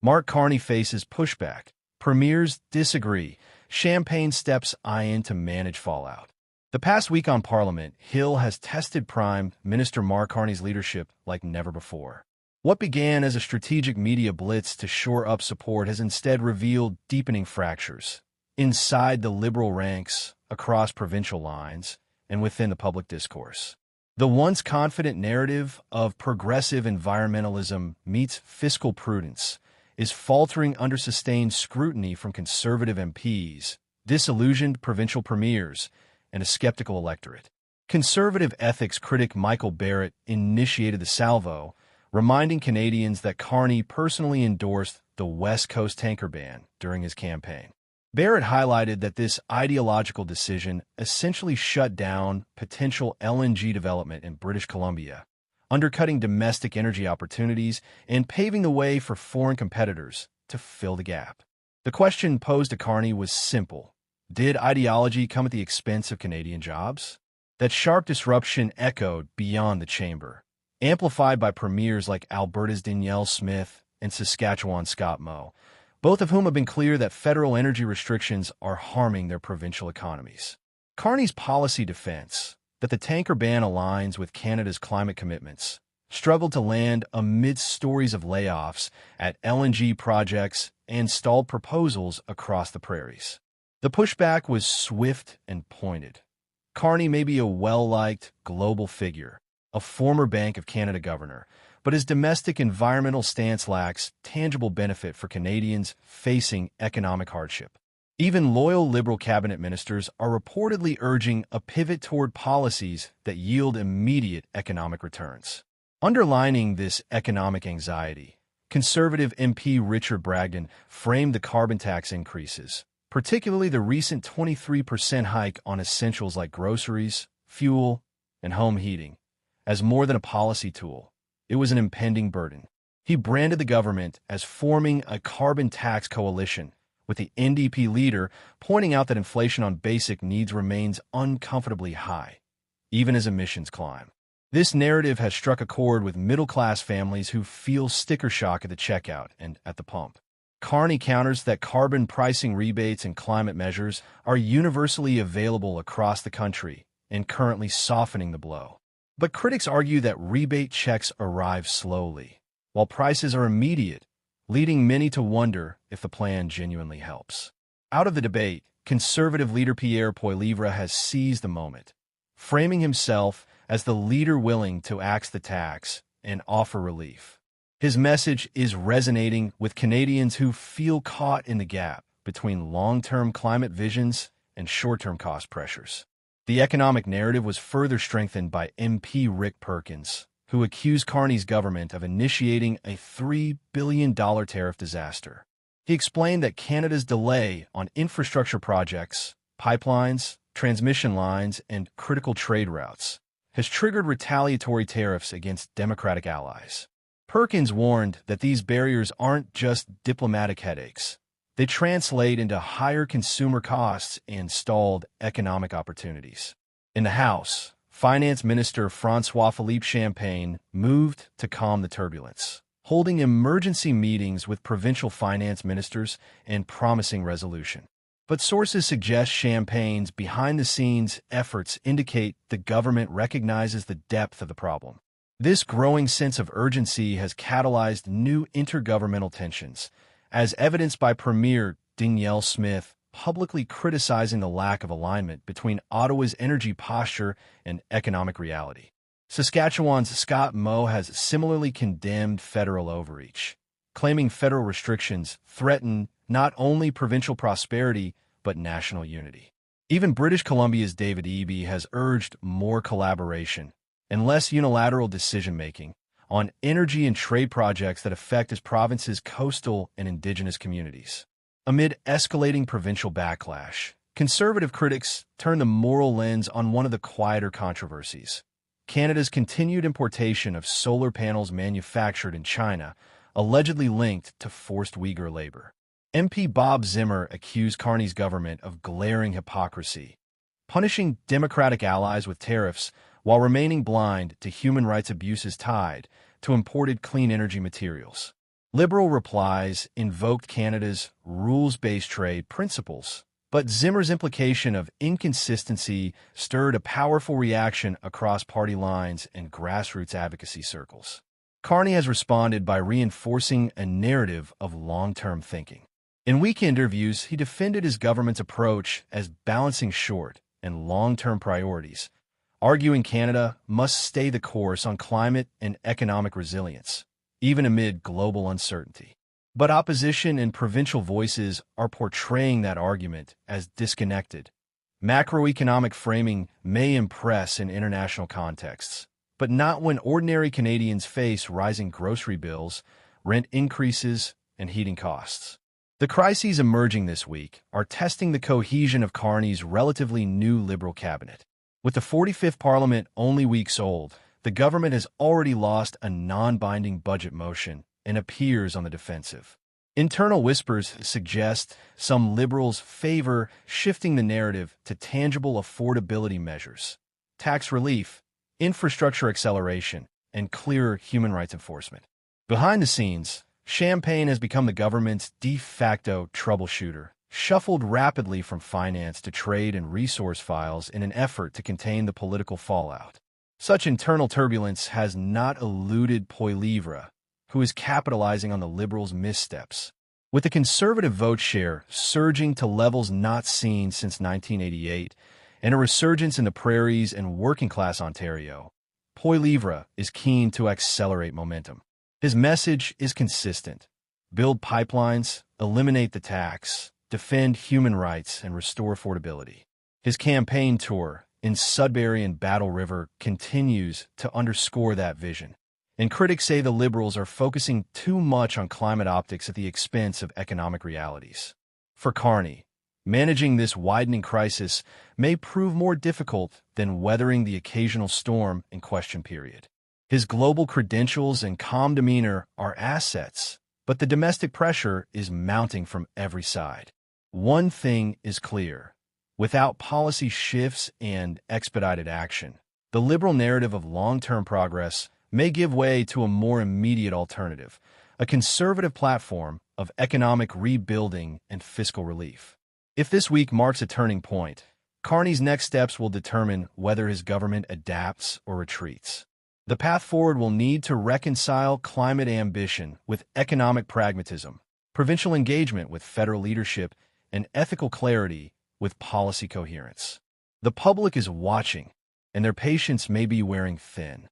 Mark Carney faces pushback. Premiers disagree. Champagne steps in to manage fallout. The past week on Parliament, Hill has tested Prime Minister Mark Carney's leadership like never before. What began as a strategic media blitz to shore up support has instead revealed deepening fractures inside the Liberal ranks, across provincial lines, and within the public discourse. The once confident narrative of progressive environmentalism meets fiscal prudence is faltering under sustained scrutiny from Conservative MPs, disillusioned provincial premiers, and a skeptical electorate. Conservative ethics critic Michael Barrett initiated the salvo, reminding Canadians that Carney personally endorsed the West Coast tanker ban during his campaign. Barrett highlighted that this ideological decision essentially shut down potential LNG development in British Columbia, undercutting domestic energy opportunities and paving the way for foreign competitors to fill the gap. The question posed to Carney was simple. Did ideology come at the expense of Canadian jobs? That sharp disruption echoed beyond the chamber, amplified by premiers like Alberta's Danielle Smith and Saskatchewan's Scott Moe, both of whom have been clear that federal energy restrictions are harming their provincial economies. Carney's policy defense, that the tanker ban aligns with Canada's climate commitments, struggled to land amidst stories of layoffs at LNG projects and stalled proposals across the prairies. The pushback was swift and pointed. Carney may be a well-liked global figure, a former Bank of Canada governor, but his domestic environmental stance lacks tangible benefit for Canadians facing economic hardship. Even loyal Liberal cabinet ministers are reportedly urging a pivot toward policies that yield immediate economic returns. Underlining this economic anxiety, Conservative MP Richard Bragdon framed the carbon tax increases, particularly the recent 23% hike on essentials like groceries, fuel, and home heating, as more than a policy tool. It was an impending burden. He branded the government as forming a carbon tax coalition, with the NDP leader pointing out that inflation on basic needs remains uncomfortably high, even as emissions climb. This narrative has struck a chord with middle-class families who feel sticker shock at the checkout and at the pump. Carney counters that carbon pricing rebates and climate measures are universally available across the country and currently softening the blow. But critics argue that rebate checks arrive slowly, while prices are immediate, leading many to wonder if the plan genuinely helps. Out of the debate, Conservative leader Pierre Poilievre has seized the moment, framing himself as the leader willing to axe the tax and offer relief. His message is resonating with Canadians who feel caught in the gap between long-term climate visions and short-term cost pressures. The economic narrative was further strengthened by MP Rick Perkins, who accused Carney's government of initiating a $3 billion tariff disaster. He explained that Canada's delay on infrastructure projects, pipelines, transmission lines, and critical trade routes has triggered retaliatory tariffs against Democratic allies. Perkins warned that these barriers aren't just diplomatic headaches. They translate into higher consumer costs and stalled economic opportunities. In the House, Finance Minister François-Philippe Champagne moved to calm the turbulence, holding emergency meetings with provincial finance ministers and promising resolution. But sources suggest Champagne's behind-the-scenes efforts indicate the government recognizes the depth of the problem. This growing sense of urgency has catalyzed new intergovernmental tensions, as evidenced by Premier Danielle Smith publicly criticizing the lack of alignment between Ottawa's energy posture and economic reality. Saskatchewan's Scott Moe has similarly condemned federal overreach, claiming federal restrictions threaten not only provincial prosperity but national unity. Even British Columbia's David Eby has urged more collaboration and less unilateral decision-making on energy and trade projects that affect his province's coastal and Indigenous communities. Amid escalating provincial backlash, Conservative critics turn the moral lens on one of the quieter controversies: Canada's continued importation of solar panels manufactured in China, allegedly linked to forced Uyghur labor. MP Bob Zimmer accused Carney's government of glaring hypocrisy, punishing Democratic allies with tariffs while remaining blind to human rights abuses tied to imported clean energy materials. Liberal replies invoked Canada's rules-based trade principles, but Zimmer's implication of inconsistency stirred a powerful reaction across party lines and grassroots advocacy circles. Carney has responded by reinforcing a narrative of long-term thinking. In weekend interviews, he defended his government's approach as balancing short and long-term priorities, arguing Canada must stay the course on climate and economic resilience, even amid global uncertainty. But opposition and provincial voices are portraying that argument as disconnected. Macroeconomic framing may impress in international contexts, but not when ordinary Canadians face rising grocery bills, rent increases, and heating costs. The crises emerging this week are testing the cohesion of Carney's relatively new Liberal cabinet. With the 45th Parliament only weeks old, the government has already lost a non-binding budget motion and appears on the defensive. Internal whispers suggest some Liberals favor shifting the narrative to tangible affordability measures, tax relief, infrastructure acceleration, and clearer human rights enforcement. Behind the scenes, Champagne has become the government's de facto troubleshooter, shuffled rapidly from finance to trade and resource files in an effort to contain the political fallout. Such internal turbulence has not eluded Poilievre, who is capitalizing on the Liberals' missteps. With the Conservative vote share surging to levels not seen since 1988 and a resurgence in the prairies and working-class Ontario, Poilievre is keen to accelerate momentum. His message is consistent: build pipelines, eliminate the tax, defend human rights, and restore affordability. His campaign tour in Sudbury and Battle River continues to underscore that vision. And critics say the Liberals are focusing too much on climate optics at the expense of economic realities. For Carney, managing this widening crisis may prove more difficult than weathering the occasional storm in question period. His global credentials and calm demeanor are assets, but the domestic pressure is mounting from every side. One thing is clear: without policy shifts and expedited action, the Liberal narrative of long-term progress may give way to a more immediate alternative, a conservative platform of economic rebuilding and fiscal relief. If this week marks a turning point, Carney's next steps will determine whether his government adapts or retreats. The path forward will need to reconcile climate ambition with economic pragmatism, provincial engagement with federal leadership, and ethical clarity with policy coherence. The public is watching, and their patience may be wearing thin.